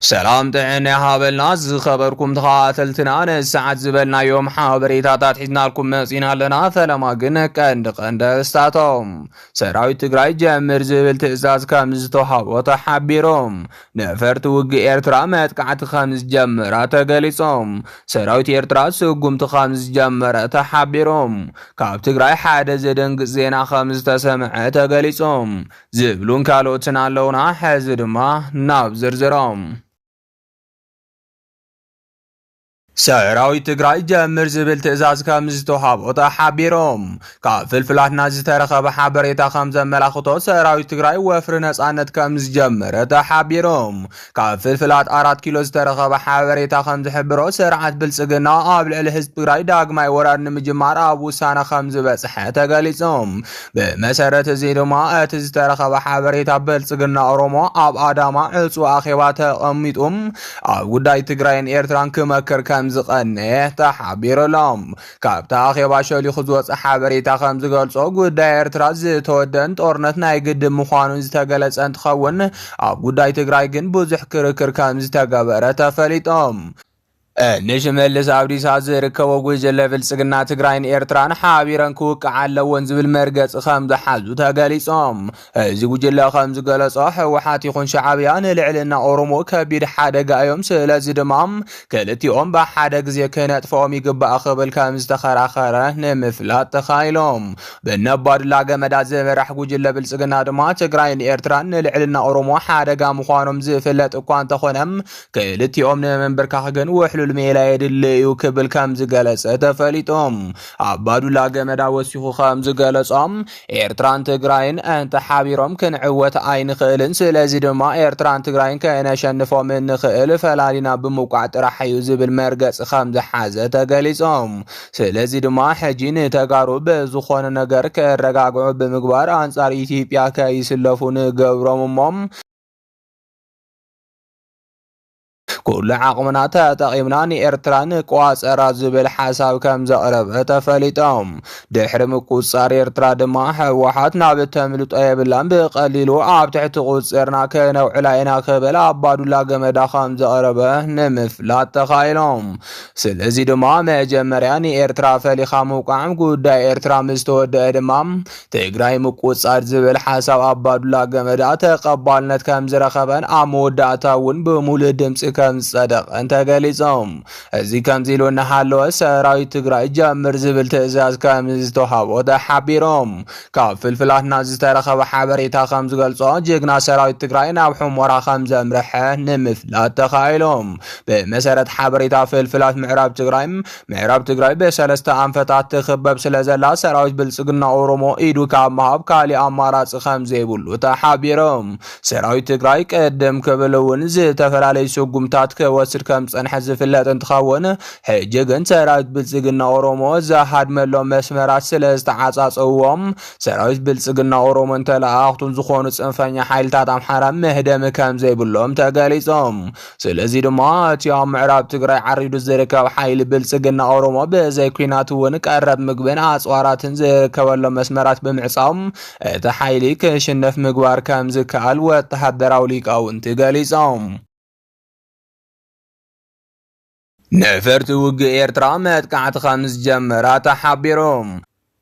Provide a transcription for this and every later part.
سلام تعني هابلنا خبركم تخاتلتنا أنا الساعة زبلنا يوم حابريتا تحيزنا لكم مسينا لنا فلما قلنا قند استاتهم سراوي تقراي جامر زبل تأزاز كامزتو حابوتا حبيروم نفرت وقي إرترا ماتقعت خامز جمراتا قليصوم سراوي إرترا سوقم تخامز جمراتا حبيروم كاب تقراي حادة زدنق زينا خامز تسمعتا قليصوم زبلون كالوتنا لونا حازر ما ناب زرزروم سراوي تقراي جمر زبل تأزاز كامزتو حابوتا حبيروم كافل فلات نازي تارخب حبريتا خمزة ملاخوتو سراوي تقراي وفر نسانت كامز جمرتا حبيروم كافل فلات 4 كيلو تارخب حبريتا خمز حبرو سرعت بالسقنا قابل الهز تقراي داق ماي ورار نمجمار ابو سانا خمز بسحيتا قاليسوم بمسارة زيدو ما اتز تارخب حبريتا بالسقنا ارومو اب آداما علسو اخيواتا اميتوم اب وداي تقراين ايرتران كمكر كامز زقنه تحبير لهم كابتا خيبا شولي خزوص حبريتا خمز قلصو قداي ارتراز تودن طورنت ناي قدم مخوانون زتقلص انتخون اب قداي تقراي قن بوزح كركر كامز تقبرة تفليتهم نشملس عبدي سازر كوغو جلفل سقنا تقراين إيرتران حابيران كوك على ونزب المرقص خمز حزو تقاليصهم زيقو جلا خمز قلصاح وحاتي خون شعبيان لعلنا أورومو كبير حادق ايوم سلازي دمام كالتي ام بحادق زي كانت فومي قبا اخبال كامز تخراخره نمفلات تخايلهم بالنبار لاغا مدى زمرح قو جلفل سقنا دما تقراين إيرتران لعلنا أورومو حادق مخوانم زفلت اقوان تخونم كالتي ام نمبركاخقن وحلو الميلايد اللي يوكبل كامز قلص تفليتهم عبادو لاغا مدى وسيخو خامز قلصهم إيرتران تقراين انت حابيرهم كن عوة اين خيلن سلازي دما إيرتران تقراين كاين شنفو من خيل فلالينا بموقع رحيو زبل مرقص خامز حازة تقاليصهم سلازي دما حجين تقارو بزخون نقر كالرقاقو بمقبار انصار إثيوبيا كايسلفون قبرهم كل عقمنا تقيمنا إيرتران قواس أرازبل حساب كم زقرب تفليتهم دحر مقصار إيرترا دما حوحاتنا بتملط أيبلان بقليلو عاب تحت قصرنا كنوع علاينا خبل عبادو لاغمدا خم زقرب نمفلات تخايلهم سلزي دما مجمرياني إيرترا فليخا موقعم قودا إيرترا مستود دمام تقراي مقصار زبل حساب عبادو لاغمدا تقبالنت كم زرخبن عموداتاون بمول دمس كم صدق انت قاليصهم ازي كم زيلو نحالو سراوي تقراي جمر زبل تأزاز كامز توحابو دا حبيروم كافل فلات نازي تارخب حبريتا خمز قلصو جيقنا سراوي تقراي نابحوم ورا خمز امرحة نمفلات تخايلهم بمسارة حبريتا فلفلات معراب تقراي بسلسة انفتات تخبب سلازلا سراوي بلسقنا اورومو ايدو كامهاب كالي امارات خمزي بلو تحبيروم سراوي تقراي قدم كبلون زي تفرالي سوقمتات كوسر كم صنحز فلات انتخون حجن سراويت بلصقنا اورومو زحد ملو مسمرات سلازت عصاصوم سراويت بلصقنا اورومو انتلاختون زخون صنفኛ حيلتات امحرا مهدم كم زي بلوم تقاليصهم سلازي دمات يا معراب تقراي عريدو زركب حيل بلصقنا اورومو بزي كينات ون قرب مغبن اصواراتن زركبلو مسمرات بمعصام تحيلي كشنف مغوار كم زكال وتحدراو ليقاون تقاليصهم نفرت وقي إيرترا ماتقعت خمس جمرات حبيروم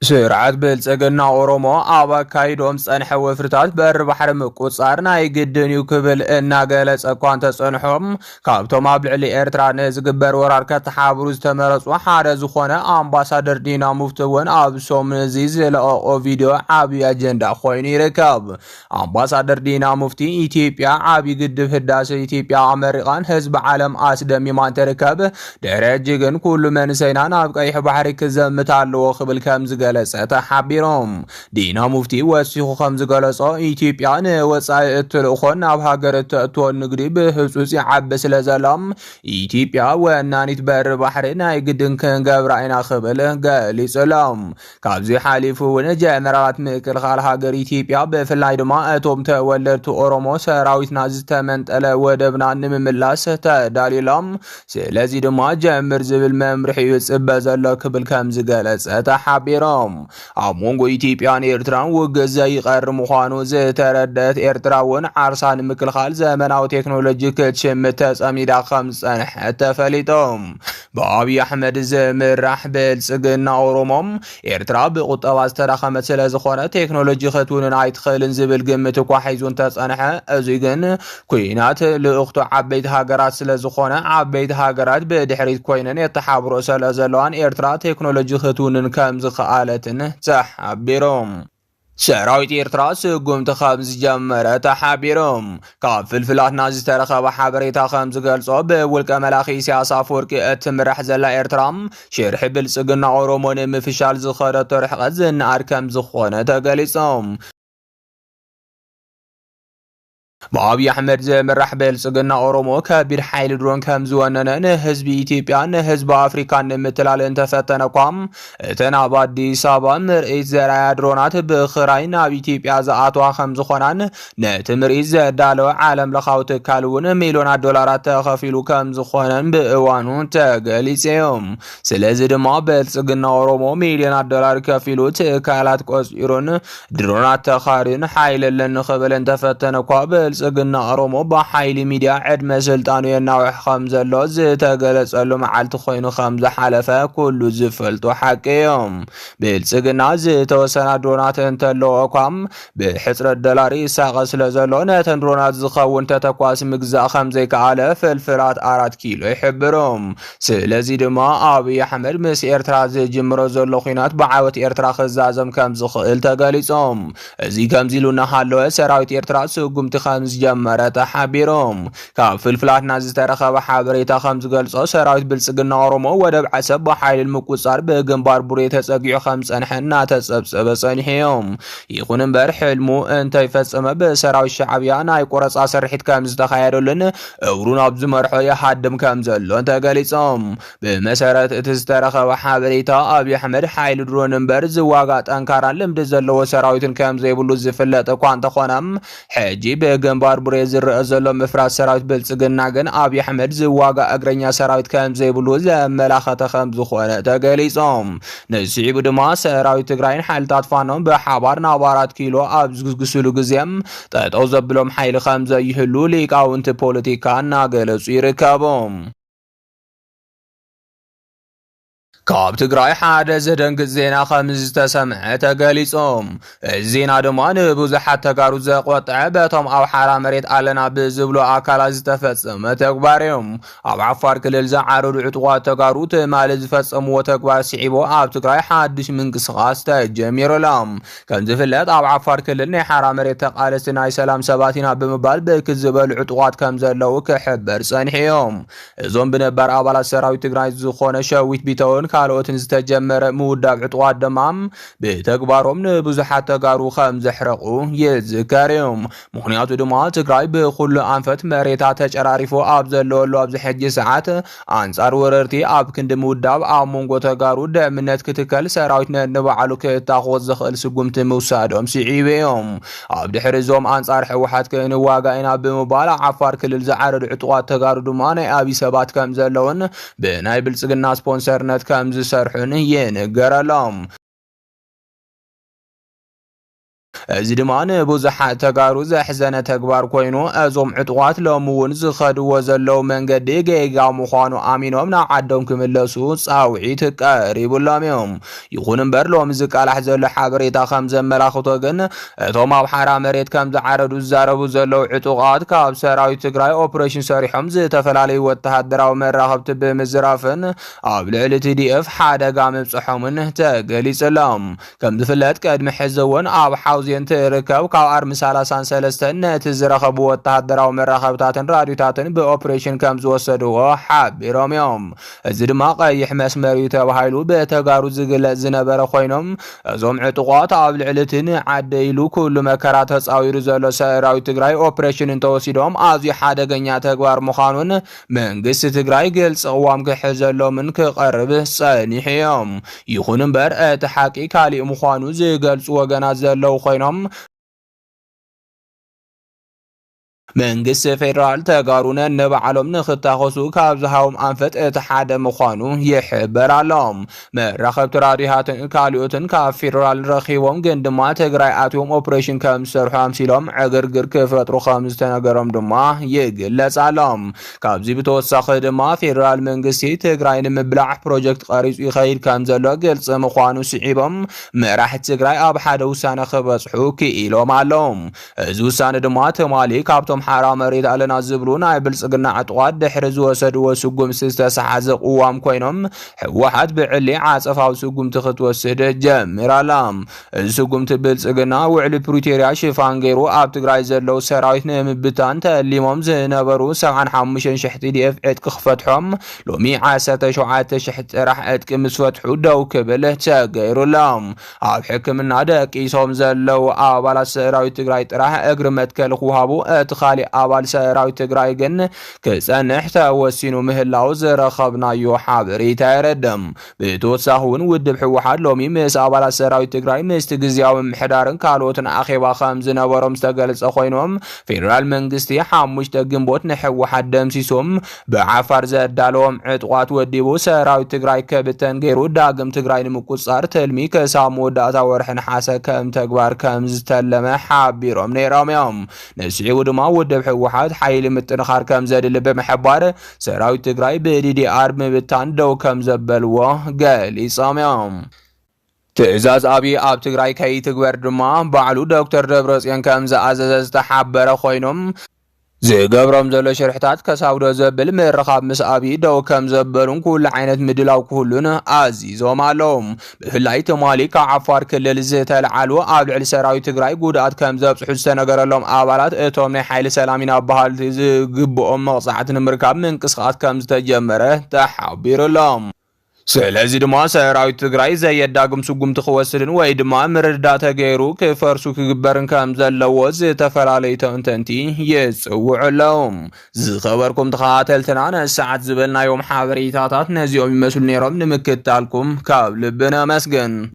سرعت بلصقنا اورومو ابا كايدوم صنح وفرتات بر بحر مقصار ناي قدنيو كبل انا قلص اكوان تصنحهم كابتوم ابلعلي إيرترا نزقبر ورار كتحابرو استمرص حاره زخونه امباسادر دينا مفتون ابسوم نزيز لاو فيديو عابي اجندا خويني ركاب امباسادر دينا مفتي إثيوبيا عابي قدف هداس إثيوبيا امريكان حزب عالم اسدمي مان تركب درجن كل من سينان ابقى بحر كزمتالو خبل كمز قلصة حبيروم دينا مفتي وسيخو خمز قلصة إثيوبيا وصاي اتلوخون اب هاجر تأتو النقري بحسوس عبس لزلام إثيوبيا وانانيت بر بحرنا يقدن كن قبرعنا خبل قالي سلام كابزي حاليفون جنرالات ميكل خال هاجر إثيوبيا بفلاي دما اتوم تولرتو اورومو سراويت نازل تمنت الا ودبنا نمملاس تدالي لام سلازي دما جمر زبل ممرحي يصب زلو كبل كمز قلصة حبيروم ገሊጾም ኣብ ሞንጎ ኢትዮጵያን ኤርትራን ውግእ ዘይቀር ምዃኑ ዝተረደት ኤርትራ እውን ዓርሳ ንምክልኻል ዘመናዊ ቴክኖሎጂ ክትሽምት ተጸሚዳ ከም ዝጸንሐት ተፈሊጦም ብአብይ አሕመድ ዝምራሕ ብልጽግና ኦሮሞም ኤርትራ ብቁጠባ ዝተዳኸመት ስለ ዝኾነ ቴክኖሎጂ ክትውንን ኣይትኽእልን ዝብል ግምት እኳ ሒዙን ተጸንሐ እዚ ግን ኩናት ልእኽቱ ዓበይቲ ሃገራት ስለ ዝኾነ ዓበይቲ ሃገራት ብድሕሪት ኮይነን የተሓብሮ ስለ ዘለዋን ኤርትራ ቴክኖሎጂ ክትውንን ከም ዝኽኣለትን ተሓቢሮም ሰራዊት ኤርትራ ስጉምቲ ከም ዝጀመረ ተሓቢሮም ካብ ፍልፍላትና ዝተረኸበ ሓበሬታ ከም ዝገልጾ ብውልቀ መላኺ ኢሳያስ አፈወርቂ እትምራሕ ዘላ ኤርትራ ሽርሒ ብልጽግና ኦሮሞ ንምፍሻል ዝኸደቶ ርሕቐት ዝነኣድ ከም ዝኾነ ተገሊጾም በአብይ አሕመድ ዝምራሕ ብልጽግና ኦሮሞ ከቢድ ሓይሊ ድሮን ከም ዝወነነ ንህዝቢ ኢትዮጵያ ንህዝቢ አፍሪካ ንምትላል እንተፈተነኳም እተን ኣብ አዲስ አበባ ምርኢት ዘራያ ድሮናት ብኽራይ ናብ ኢትዮጵያ ዝኣትዋ ከም ዝኾናን ነቲ ምርኢት ዘዳለወ ዓለም ለኻዊ ትካል እውን ሚልዮናት ዶላራት ተኸፊሉ ከም ዝኾነን ብእዋኑ ተገሊጾም ስለዚ ድማ ብልጽግና ኦሮሞ ሚልዮናት ዶላር ከፊሉ ትካላት ቆፂሩን ድሮናት ተኻሪን ሓይለለን ንኽብል እንተፈተነኳ ብልጽግና ኦሮሞ በሓይሊ ሚድያ ዕድመ ስልጣኑ የናውሕ ከም ዘሎ ዝተገለጸሉ መዓልቲ ኮይኑ ከም ዝሓለፈ ኩሉ ዝፈልጡ ሓቂ እዮም ብልጽግና ዝተወሰና ድሮናት እንተለዎ እኳም ብሕፅረት ዶላር ይሳቐ ስለ ዘሎ ነተን ድሮናት ዝኸውን ተተኳሲ ምግዛእ ከም ዘይከኣለ ፍልፍላት 4 ኪሎ ይሕብሮም ስለዚ ድማ አብይ አሕመድ ምስ ኤርትራ ዝጅምሮ ዘሎ ኩናት ብዓወት ኤርትራ ክዛዘም ከም ዝኽእል ተገሊጾም እዚ ከምዚ ኢሉ እናሃለወ ሰራዊት ኤርትራ ስጉምቲ ከም ዝጀመረ ተሓቢሮም ካብ ፍልፍላትና ዝተረኸበ ሓበሬታ ከም ዝገልጾ ሰራዊት ብልጽግና ኦሮሞ ወደብ ዓሰብ በሓይሊ ምቁጻር ብግንባር ቡሬ ተጸጊዑ ከም ጸንሐና ተጸብጸበ ጸኒሖም ይኹን እምበር ሕልሙ እንተይፈጸመ ብሰራዊት ሻዕብያ ናይ ቆረጻ ስርሒት ከም ዝተኻየደሉን እውሩን ኣብ ዝመርሖ ይሃድም ከም ዘሎ ተገሊጾም ብመሰረት እቲ ዝተረኸበ ሓበሬታ አብይ አሕመድ ሓይሊ ድሮን እምበር ዝዋጋእ ጠንካራን ልምዲ ዘለዎ ሰራዊትን ከም ዘይብሉ ዝፍለጥ እኳ እንተኾነም ሕጂ ግንባር ቡሬ ዝርአ ዘሎ ምፍራስ ሰራዊት ብልጽግና ግን አብይ አሕመድ ዝዋጋ እግረኛ ሰራዊት ከም ዘይብሉ ዘመላኸተ ከም ዝኾነ ተገሊጾም ነሲቡ ድማ ሰራዊት ትግራይን ሓይልታት ፋኖን ብሓባር ናብ 4 ኪሎ ኣብ ዝግስግስሉ ግዜም ጠጠው ዘብሎም ሓይሊ ከም ዘይህሉ ሊቃውንቲ ፖለቲካ እናገለጹ ይርከቦም ካብ ትግራይ ሓደ ዘደንግጥ ዜና ከም ዝተሰምዐ ተገሊጾም ዜና ድማ ንብዙሓት ተጋሩ ዘቆጥዐ በቶም ኣብ ሓራ መሬት ኣለና ብዝብሉ ኣካላት ዝተፈጸመ ተግባር እዮም ኣብ ዓፋር ክልል ዝዓረዱ ዕጡቋት ተጋሩ ትማሊ ዝፈጸምዎ ተግባር ስዒቦ ኣብ ትግራይ ሓድሽ ምንቅስቓስ ተጀሚሩሎም ከም ዝፍለጥ ኣብ ዓፋር ክልል ናይ ሓራ መሬት ተቃለስቲ ናይ ሰላም ሰባት ኢና ብምባል ብርክት ዝበሉ ዕጡቋት ከም ዘለው ክሕበር ጸኒሖም እዞም ብነባር ኣባላት ሰራዊት ትግራይ ዝኾነ ሸዊት ቢተውን ካልኦትን ዝተጀመረ ምውዳብ ዕጡቋት ደማም ብተግባሮም ንብዙሓት ተጋሩ ከም ዘሕረቁ ይዝከር እዮም ምክንያቱ ድማ ትግራይ ብኩሉ ኣንፈት መሬታ ተጨራሪፎ ኣብ ዘለወሉ ኣብዚ ሕጂ ሰዓት ኣንጻር ወረርቲ ኣብ ክንዲ ምውዳብ ኣብ ሞንጎ ተጋሩ ደምነት ክትከል ሰራዊት ነንባዕሉ ክእታኾት ዝኽእል ስጉምቲ ምውሳዶም ስዒቡ እዮም ኣብ ድሕሪ እዞም ኣንጻር ሕወሓት ክንዋጋ ኢና ብምባል ዓፋር ክልል ዝዓረዱ ዕጡቋት ተጋሩ ድማ ናይ ኣብይ ሰባት ከም ዘለውን ብናይ ብልጽግና ስፖንሰርነት ከም ዝሰርሑን ይንገረሎም እዚ ድማ ንብዙሓት ተጋሩ ዘሕዘነ ተግባር ኮይኑ እዞም ዕጡቋት ሎሚ እውን ዝኸድዎ ዘለው መንገዲ ጌጋ ምዃኑ ኣሚኖም ናብ ዓዶም ክምለሱ ጻውዒት ቀሪቡሎም እዮም ይኹን እምበር ሎሚ ዝቃላሕ ዘሎ ሓበሬታ ከም ዘመላኽቶ ግን እቶም ኣብ ሓራ መሬት ከም ዝዓረዱ ዝዛረቡ ዘለው ዕጡቋት ካብ ሰራዊት ትግራይ ኦፕሬሽን ሰሪሖም ዝተፈላለዩ ወተሃደራዊ መራኸብቲ ብምዝራፍን ኣብ ልዕሊ TDF ሓደጋ ምብፅሖምን ተገሊጹሎም ከም ዝፍለጥ ቅድሚ ሕዚ እውን ኣብ ሓውዜን ትርከብ ካብ ኣርሚ 33 ነቲ ዝረኸቡ ወተሃደራዊ መራኸብታትን ራድዮታትን ብኦፕሬሽን ከም ዝወሰድዎ ሓቢሮም እዮም እዚ ድማ ቀይሕ መስመር ተባሂሉ ብተጋሩ ዝግለጽ ዝነበረ ኮይኖም እዞም ዕጡቋት ኣብ ልዕሊ ዓደይሉ ኩሉ መከራ ተጻዊሩ ዘሎ ሰራዊት ትግራይ ኦፕሬሽን እንተወሲዶም ኣዝዩ ሓደገኛ ተግባር ምዃኑን መንግስቲ ትግራይ ግልጽ ቅዋም ክሕዘሎምን ክቐርብ ጸኒሑ እዮም ይኹን እምበር እቲ ሓቂ ካሊእ ምዃኑ ዝገልጹ ወገናት ዘለው ኮይኖም መንግስት ፌደራል ተጋሩነ ነባዓሎም ንኽታኸሱ ካብ ዝሃቦም ኣንፈት እቲ ሓደ ምዃኑ ይሕበር ኣሎም። መራኸብቲ ራድዮታትን ካልኦትን ካብ ፌደራል ረኺቦም ግን ድማ ትግራይ ኣትዮም ኦፕሬሽን ከም ዝሰርሑ ኣምሲሎም ዕግርግር ክፈጥሩ ከም ዝተነገሮም ድማ ይግለጽ ኣሎም። ካብዚ ብተወሳኺ ድማ ፌደራል መንግስቲ ትግራይ ንምብላዕ ፕሮጀክት ቀሪጹ ይኸይድ ከም ዘሎ ግልጽ ምዃኑ ስዒቦም መራሕቲ ትግራይ ኣብ ሓደ ውሳነ ክበጽሑ ክኢሎም ኣሎም። እዚ ውሳነ ድማ ትማሊ ካብቶም ሓራ መሬት ኣለና ዝብሉ ናይ ብልጽግና ዕጥቋት ድሕሪ ዝወሰድዎ ስጉም ዝተሰሓዘ ቅዋም ኮይኖም ህወሓት ብዕሊ ዓጸፋዊ ስጉምቲ ክትወስድ ጀሚራላ። እዚ ስጉምቲ ብልጽግና ውዕሊ ፕሪቶርያ ሽፋን ገይሩ ኣብ ትግራይ ዘለው ሰራዊት ንምብታን ተሊሞም ዝነበሩ 75,000 TDF ዕጥቂ ክፈትሖም ሎሚ 17,000 ጥራሕ ዕጥቂ ምስ ፈትሑ ደው ክብል ተገይሩሎም። ኣብ ሕክምና ደቂሶም ዘለው ኣባላት ሰራዊት ትግራይ ጥራሕ እግሪ መትከል ክውሃቡ እቲ ካሊእ ኣባል ሰራዊት ትግራይ ግን ክጸንሕ ተወሲኑ ምህላው ዝረኸብናዮ ሓበሬታ የረድም። ብተወሳኺ እውን ውድብ ህወሓት ሎሚ ምስ ኣባላት ሰራዊት ትግራይ ምስቲ ግዝያዊ ምሕዳርን ካልኦትን ኣኼባ ከም ዝነበሮም ዝተገለጸ ኮይኖም ፌደራል መንግስቲ 5 ግንቦት ንህወሓት ደምሲሶም ብዓፋር ዘዳለዎም ዕጥቋት ወዲቡ ሰራዊት ትግራይ ከብተን ገይሩ ዳግም ትግራይ ንምቁጻር ትልሚ ክሳብ መወዳእታ ወርሒ ነሓሰ ከም ተግባር ከም ዝተለመ ሓቢሮም ነይሮም እዮም። ነስዒቡ ድማ ውድብ ህወሓት ሓይሊ ምጥንኻር ከም ዘድሊ ብምሕባር ሰራዊት ትግራይ ብዲዲአር ምብታን ደው ከም ዘበልዎ ገሊጾም እዮም። ትእዛዝ ኣብይ ኣብ ትግራይ ከይትግበር ድማ ባዕሉ ዶክተር ደብረጽዮን ከም ዝኣዘዘ ዝተሓበረ ኮይኖም ዝገብሮም ዘሎ ሽርሕታት ከሳውዶ ዘብል ምርኻብ ምስ ኣብይ ደው ከም ዘበሉን ኩሉ ዓይነት ምድላው ክህሉን ኣዚዞም ኣሎም። ብፍላይ ትማሊ ካብ ዓፋር ክልል ዝተልዓሉ ኣብ ልዕሊ ሰራዊት ትግራይ ጉድኣት ከም ዘብጽሑ ዝተነገረሎም ኣባላት እቶም ናይ ሓይሊ ሰላም ኢናባሃል ዝግብኦም መቕጻዕቲ ንምርካብ ምንቅስቓስ ከም ዝተጀመረ ተሓቢሩሎም። ስለዚ ድማ ሰራዊት ትግራይ ዘየዳግም ስጉምቲ ክወስድን ወይ ድማ ምርዳእ ተገይሩ ክፈርሱ ክግበርን ከም ዘለዎ ዝተፈላለዩ ተንተንቲ ይጽውዑሎም። ዝኸበርኩም ተኸታተልትና ነሰዓት ዝበልናዮም ሓበሬታታት ነዚኦም ይመስሉ ነይሮም። ንምክትታልኩም ካብ ልብና መስገን